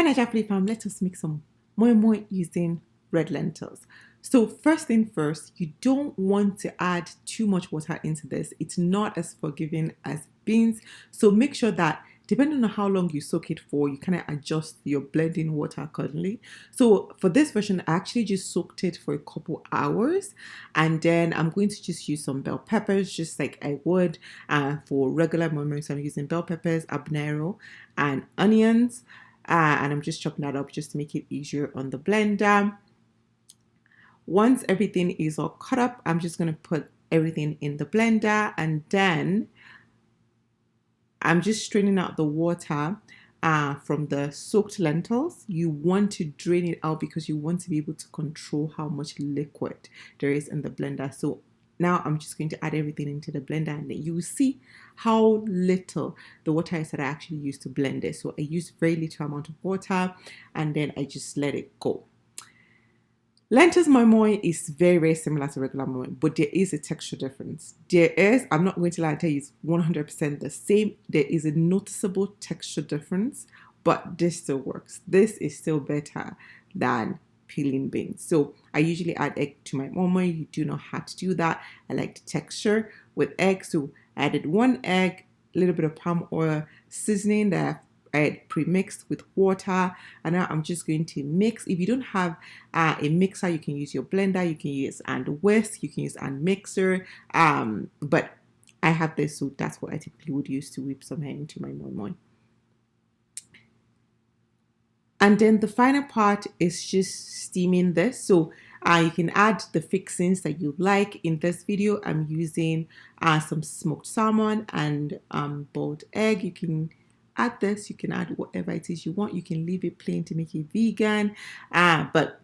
Hi Nigeria fam, let us make some moi moi using red lentils. So first thing first, you don't want to add too much water into this. It's not as forgiving as beans. So make sure that depending on how long you soak it for, you kind of adjust your blending water accordingly. So for this version, I actually just soaked it for a couple hours, and then I'm going to just use some bell peppers, just like I would for regular moi moi. So I'm using bell peppers, habanero, and onions. And I'm just chopping that up just to make it easier on the blender. Once everything is all cut up, I'm just going to put everything in the blender, and then I'm just straining out the water from the soaked lentils. You want to drain it out because you want to be able to control how much liquid there is in the blender. So now I'm just going to add everything into the blender, and then you will see how little the water is that I actually used to blend it. So I used very little amount of water, and then I just let it go. Lentils moi moi is very, very similar to regular moi moi, but there is a texture difference. I'm not going to lie and tell you it's 100% the same. There is a noticeable texture difference, but this still works. This is still better than peeling beans. So I usually add egg to my moi moi. You do not have to do that. I like the texture with egg. So I added 1 egg, a little bit of palm oil, seasoning that I had pre-mixed with water, and now I'm just going to mix. If you don't have a mixer, you can use your blender, you can use and whisk, you can use and mixer, but I have this, so that's what I typically would use to whip some hair into my moi moi. And then the final part is just steaming this. So you can add the fixings that you like. In this video, I'm using some smoked salmon and boiled egg. You can add this, you can add whatever it is you want. You can leave it plain to make it vegan, but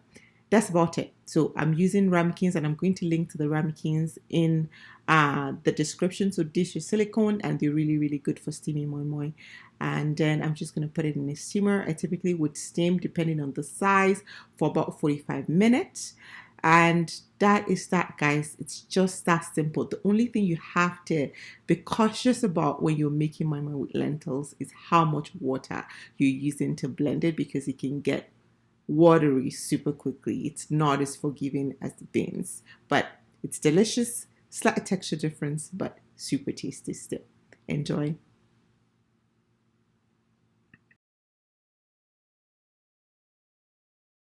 that's about it. So I'm using ramekins, and I'm going to link to the ramekins in the description. So dish is silicone, and they're really, really good for steaming moi moi. And then I'm just going to put it in a steamer. I typically would steam, depending on the size, for about 45 minutes. And that is that, guys. It's just that simple. The only thing you have to be cautious about when you're making moi moi with lentils is how much water you're using to blend it, because it can get watery super quickly. It's not as forgiving as the beans, but it's delicious. Slight texture difference, but super tasty still. Enjoy.